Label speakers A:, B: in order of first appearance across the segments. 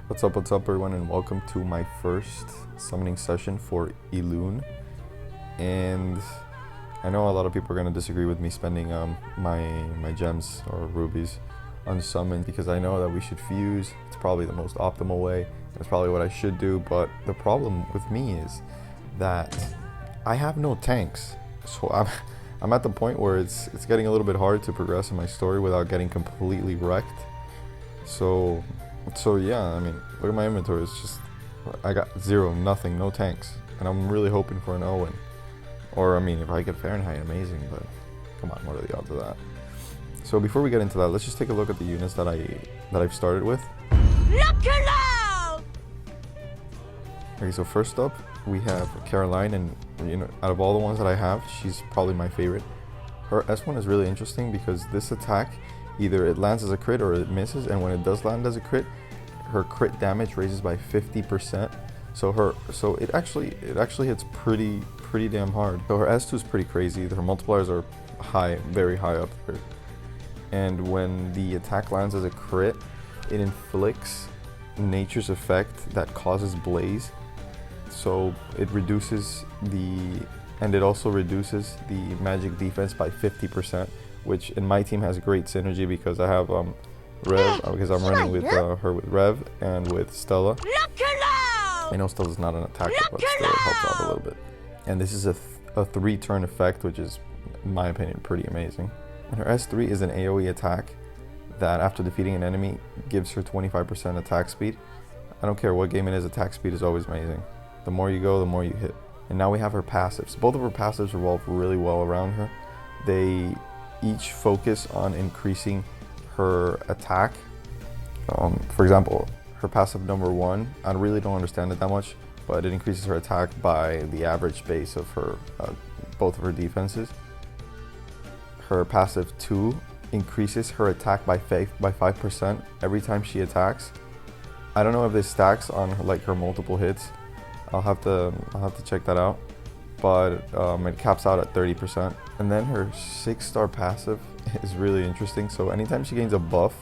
A: What's up everyone, and welcome to my first summoning session for Elune. And I know a lot of people are going to disagree with me spending my gems or rubies on summon, because I know that we should fuse. It's probably the most optimal way. It's probably what I should do, but the problem with me is that I have no tanks. So I'm at the point where it's getting a little bit hard to progress in my story without getting completely wrecked. So yeah, I mean, look at my inventory. It's just, I got nothing, no tanks, and I'm really hoping for an Owen. Or I mean, if I get Fahrenheit, amazing, but come on, what are the odds of that? So before we get into that, let's just take a look at the units that I've started with.
B: Look alive!
A: Okay, so first up we have Caroline, and out of all the ones that I have, she's probably my favorite. Her S1 is really interesting because this attack, either it lands as a crit or it misses, and when it does land as a crit, her crit damage raises by 50%. So it actually hits pretty damn hard. So her S2 is pretty crazy. Her multipliers are high, very high up there. And when the attack lands as a crit, it inflicts nature's effect that causes blaze. So it reduces and it also reduces the magic defense by 50%, which in my team has great synergy because I have Reve, because I'm running with her with Reve and with Stella. I know Stella's not an attacker, but still it helps out a little bit. And this is a 3-turn effect, which is, in my opinion, pretty amazing. And her S3 is an AoE attack that, after defeating an enemy, gives her 25% attack speed. I don't care what game it is, attack speed is always amazing. The more you go, the more you hit. And now we have her passives. Both of her passives revolve really well around her. They each focus on increasing her attack. For example, her passive number 1, I really don't understand it that much, but it increases her attack by the average base of her both of her defenses. Her passive 2 increases her attack by 5% every time she attacks. I don't know if this stacks on like her multiple hits. I'll have to check that out, but it caps out at 30%. And then her 6-star passive is really interesting. So anytime she gains a buff,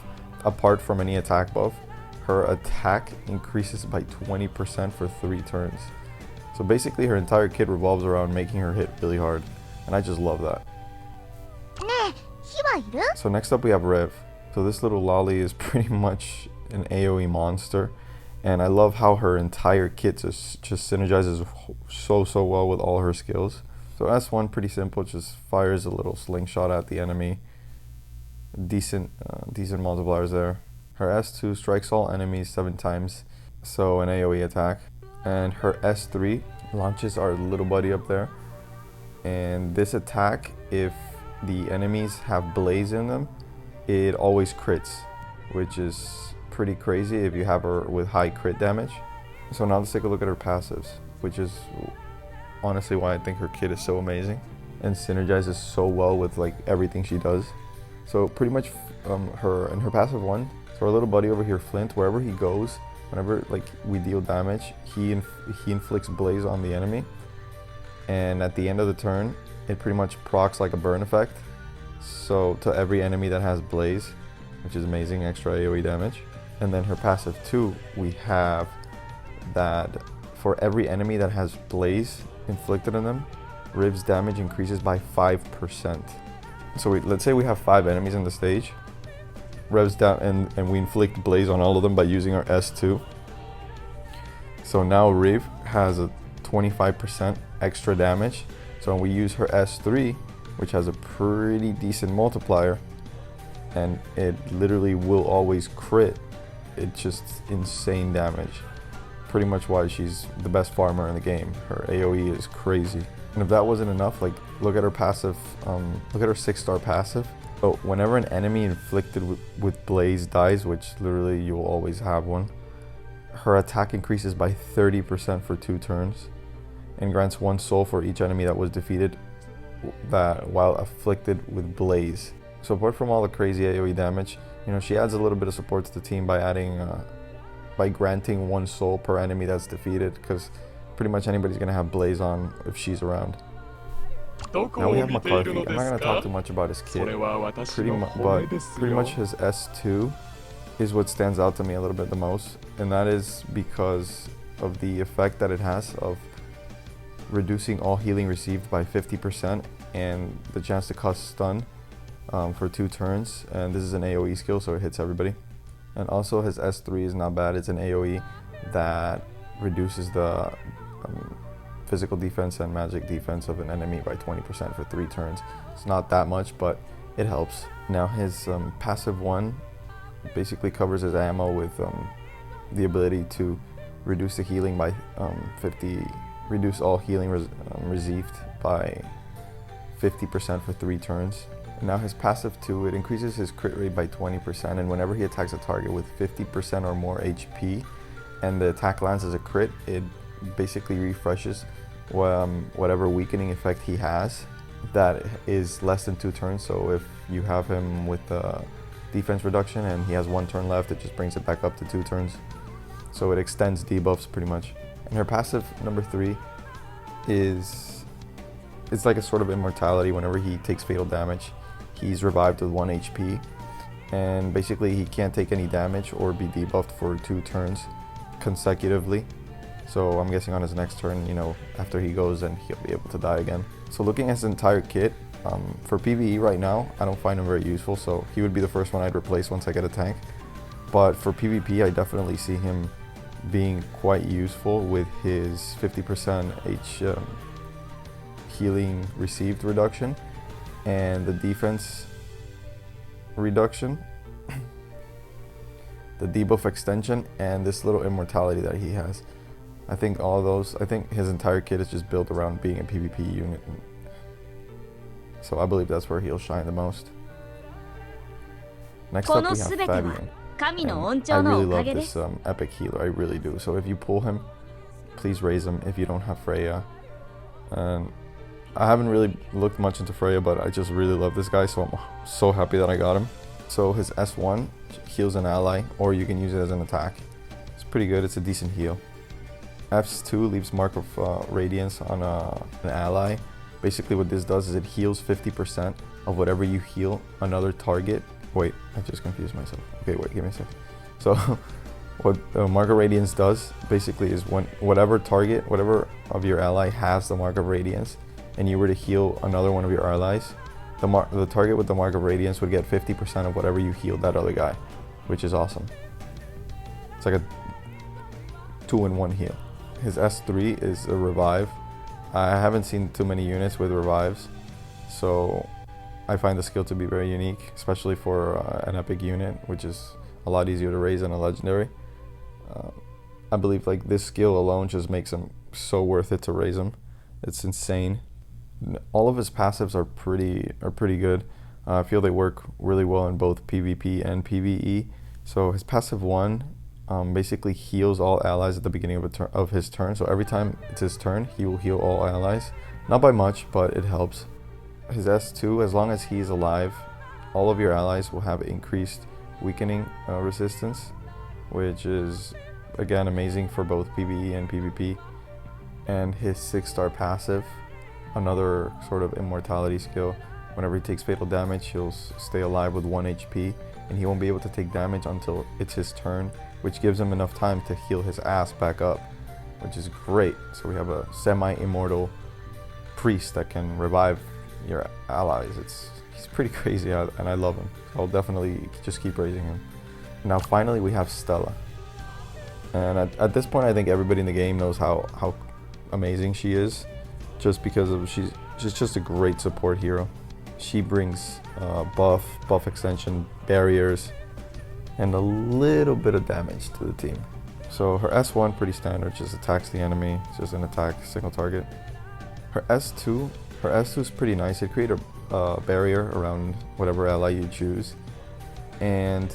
A: apart from any attack buff, her attack increases by 20% for 3 turns. So basically her entire kit revolves around making her hit really hard, and I just love that. So next up we have Reve. So this little lolly is pretty much an AoE monster, and I love how her entire kit just synergizes so well with all her skills. So S1, pretty simple, just fires a little slingshot at the enemy. Decent multipliers there. Her S2 strikes all enemies 7 times, so an AoE attack. And her S3 launches our little buddy up there. And this attack, if the enemies have blaze in them, it always crits, which is pretty crazy if you have her with high crit damage. So now let's take a look at her passives, which is honestly why I think her kit is so amazing and synergizes so well with like everything she does. So pretty much her passive 1, so our little buddy over here, Flint, wherever he goes, whenever like we deal damage, he inflicts blaze on the enemy, and at the end of the turn it pretty much procs like a burn effect, so to every enemy that has blaze, which is amazing, extra AoE damage. And then her passive 2, we have that for every enemy that has blaze inflicted on them, Rive's damage increases by 5%. So let's say we have 5 enemies in the stage, Rev's down, and we inflict blaze on all of them by using our S2. So now Reve has a 25% extra damage. So when we use her S3, which has a pretty decent multiplier, and it literally will always crit, it's just insane damage. Pretty much why she's the best farmer in the game. Her AoE is crazy. And if that wasn't enough, like look at her passive, look at her 6-star passive. So whenever an enemy inflicted with blaze dies, which literally you'll always have one, her attack increases by 30% for 2 turns and grants 1 soul for each enemy that was defeated while afflicted with blaze. So apart from all the crazy AoE damage, she adds a little bit of support to the team by adding, by granting 1 soul per enemy that's defeated, because pretty much anybody's gonna have blaze on if she's around. Now we have McCarthy. I'm not gonna talk too much about his kit, but pretty much his S2 is what stands out to me a little bit the most, and that is because of the effect that it has of reducing all healing received by 50% and the chance to cause stun for 2 turns. And this is an AoE skill, so it hits everybody. And also his S3 is not bad. It's an AoE that reduces the physical defense and magic defense of an enemy by 20% for 3 turns. It's not that much, but it helps. Now his passive 1 basically covers his ammo with the ability to reduce the healing by reduce all healing received by 50% for 3 turns. And now his passive 2, it increases his crit rate by 20%, and whenever he attacks a target with 50% or more HP and the attack lands as a crit, it basically refreshes whatever weakening effect he has that is less than 2 turns. So if you have him with the defense reduction and he has 1 turn left, it just brings it back up to 2 turns. So it extends debuffs pretty much. And her passive number 3 is, it's like a sort of immortality. Whenever he takes fatal damage, he's revived with 1 HP, and basically he can't take any damage or be debuffed for 2 turns consecutively. So I'm guessing on his next turn, you know, after he goes, then he'll be able to die again. So looking at his entire kit, for PvE right now, I don't find him very useful, so he would be the first one I'd replace once I get a tank. But for PvP, I definitely see him being quite useful with his 50% healing received reduction and the defense reduction, the debuff extension, and this little immortality that he has. I think all those, I think his entire kit is just built around being a PvP unit. So I believe that's where he'll shine the most. Next up we have Fabian. And I really love this epic healer, I really do. So if you pull him, please raise him if you don't have Freya. And I haven't really looked much into Freya, but I just really love this guy, so I'm so happy that I got him. So his S1 heals an ally, or you can use it as an attack. It's pretty good, it's a decent heal. S2 leaves Mark of Radiance on an ally. Basically what this does is it heals 50% of whatever you heal another target. Wait, I just confused myself. Okay, wait, give me a sec. So what Mark of Radiance does basically is when whatever of your ally has the Mark of Radiance and you were to heal another one of your allies, the target with the Mark of Radiance would get 50% of whatever you healed that other guy, which is awesome. It's like a 2-in-1 heal. His S3 is a revive. I haven't seen too many units with revives, so I find the skill to be very unique, especially for an epic unit, which is a lot easier to raise than a legendary. I believe like this skill alone just makes him so worth it to raise him. It's insane. All of his passives are pretty good. I feel they work really well in both PvP and PvE. So his passive 1 basically heals all allies at the beginning of his turn. So every time it's his turn, he will heal all allies. Not by much, but it helps. His S2, as long as he's alive, all of your allies will have increased weakening resistance, which is again amazing for both PvE and PvP. And his 6-star passive, another sort of immortality skill. Whenever he takes fatal damage, he'll stay alive with 1 HP, and he won't be able to take damage until it's his turn, which gives him enough time to heal his ass back up, which is great. So we have a semi-immortal priest that can revive your allies. He's pretty crazy, and I love him. So I'll definitely just keep raising him. Now finally we have Stella, and at this point I think everybody in the game knows how amazing she is, just because she's just a great support hero. She brings buff extension, barriers, and a little bit of damage to the team. So her S1 pretty standard, just attacks the enemy, it's just an attack, single target. Her S2 is pretty nice. It creates a barrier around whatever ally you choose, and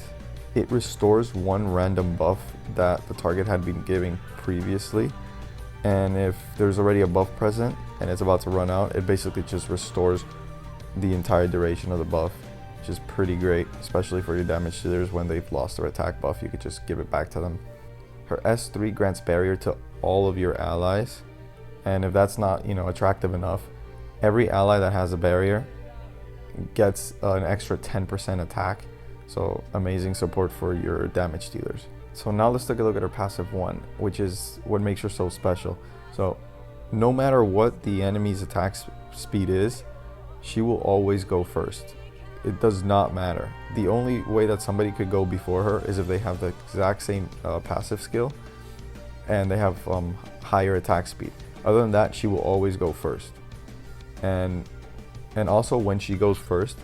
A: it restores 1 random buff that the target had been giving previously. And if there's already a buff present and it's about to run out, it basically just restores the entire duration of the buff, which is pretty great, especially for your damage dealers. When they've lost their attack buff, you could just give it back to them. Her S3 grants barrier to all of your allies, and if that's not, attractive enough, every ally that has a barrier gets an extra 10% attack. So amazing support for your damage dealers. So now let's take a look at her passive 1, which is what makes her so special. So no matter what the enemy's attack speed is, she will always go first. It does not matter. The only way that somebody could go before her is if they have the exact same passive skill and they have higher attack speed. Other than that, she will always go first. And also when she goes first,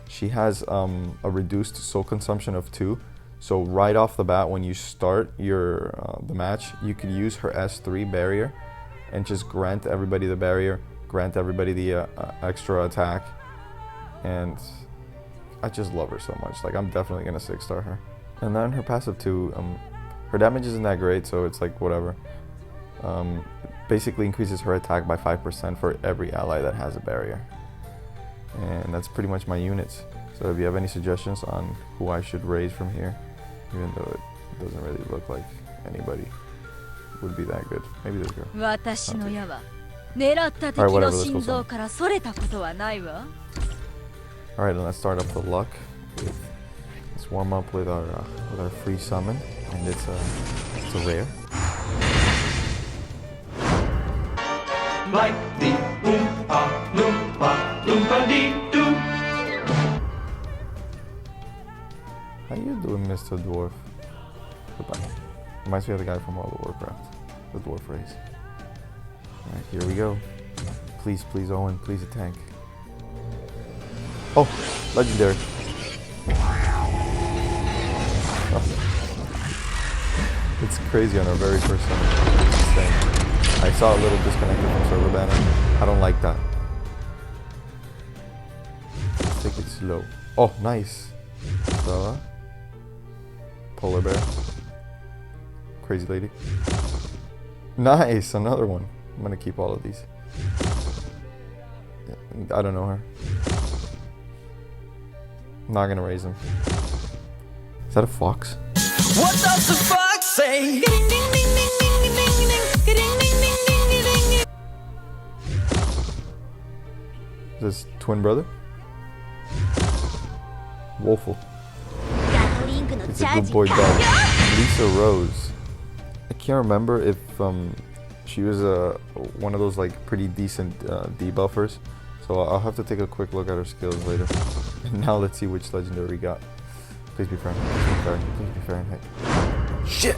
A: she has a reduced soul consumption of 2. So right off the bat, when you start your the match, you could use her S3 barrier and just grant everybody the barrier, grant everybody the extra attack. And I just love her so much. Like, I'm definitely gonna 6-star her. And then her passive 2, her damage isn't that great, so it's like whatever. Basically increases her attack by 5% for every ally that has a barrier. And that's pretty much my units. So if you have any suggestions on who I should raise from here, even though it doesn't really look like anybody would be that good. Maybe this girl.
B: Alright,
A: whatever, let's go. Alright, then let's start up the luck. Let's warm up with our free summon, and it's a rare.
C: Like the Oompa Loompa Loompa Dee Doo.
A: How you doing, Mr. Dwarf? Goodbye. Reminds me of the guy from World of Warcraft, the dwarf race. Alright, here we go. Please, please, Owen, please a tank. Oh, legendary. Oh. It's crazy on our very first summon. I saw a little disconnected from server banner. I don't like that. Let's take it slow. Oh, nice. Stella. Polar bear. Crazy lady. Nice, another one. I'm gonna keep all of these. I don't know her. I'm not gonna raise him. Is that a fox?
C: What does the fox say?
A: Is this twin brother? Wolfle. It's a good boy dog. Lisa Rose. I can't remember if she was one of those like pretty decent debuffers. So I'll have to take a quick look at her skills later. And now let's see which legendary we got. Please be Fahrenheit. Please be Fahrenheit. Shit!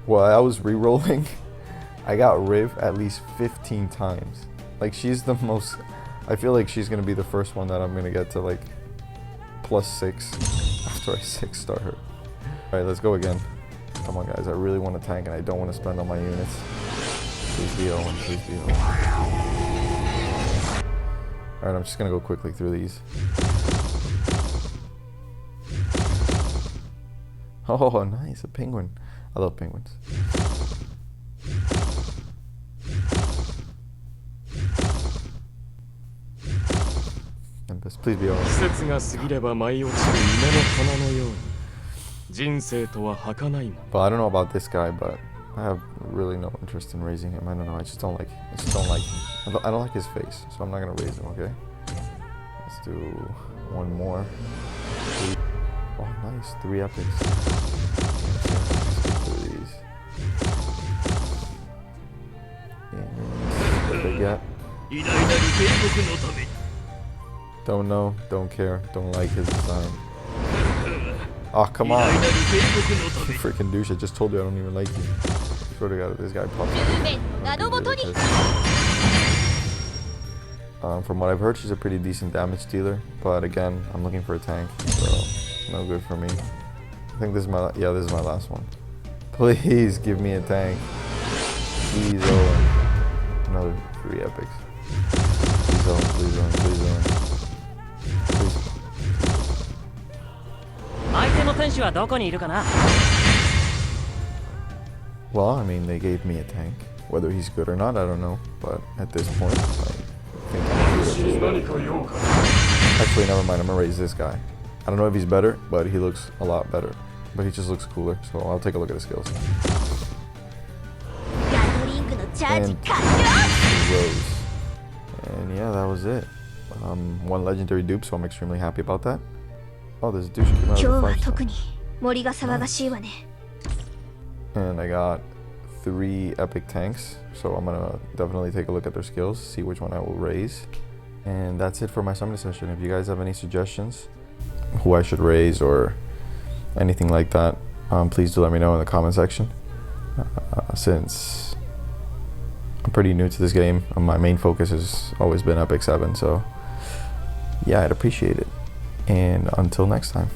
A: While I was re-rolling, I got Reve at least 15 times. Like, she's the most... I feel like she's gonna be the first one that I'm gonna get to like +6 after I 6-star her. Alright, let's go again. Come on guys, I really want to tank and I don't want to spend all my units. Please be Owen, please be Owen. Alright, I'm just gonna go quickly through these. Oh, nice, a penguin. I love penguins. Tempest, please be Owen. But I don't know about this guy, but I have really no interest in raising him. I don't know, I just don't like him. I don't like his face, so I'm not gonna raise him, okay? Let's do one more. Oh, nice, 3 epics. These. And what they got? Don't know, don't care, don't like his design. Oh, come on. You freaking douche, I just told you I don't even like you. Swear to God, this guy pops up. From what I've heard, she's a pretty decent damage dealer. But again, I'm looking for a tank, so no good for me. I think this is my, yeah, this is my last one. Please give me a tank. Please, Owen. Another 3 epics. Please, Owen, please, Owen, please, Owen. Please. Well, I mean, they gave me a tank. Whether he's good or not, I don't know. But at this point, I think I'm gonna do it. Actually, never mind. I'm gonna raise this guy. I don't know if he's better, but he looks a lot better. But he just looks cooler, so I'll take a look at his skills. And Rose. And yeah, that was it. One legendary dupe, so I'm extremely happy about that. Oh, this douche came out
B: 今日
A: of the
B: は
A: 5 star.
B: 特に森が騒がしいわね。
A: And I got 3 epic tanks, so I'm gonna definitely take a look at their skills, see which one I will raise. And that's it for my summon session. If you guys have any suggestions, who I should raise or anything like that, please do let me know in the comment section. Since I'm pretty new to this game, my main focus has always been Epic 7, so yeah, I'd appreciate it. And until next time.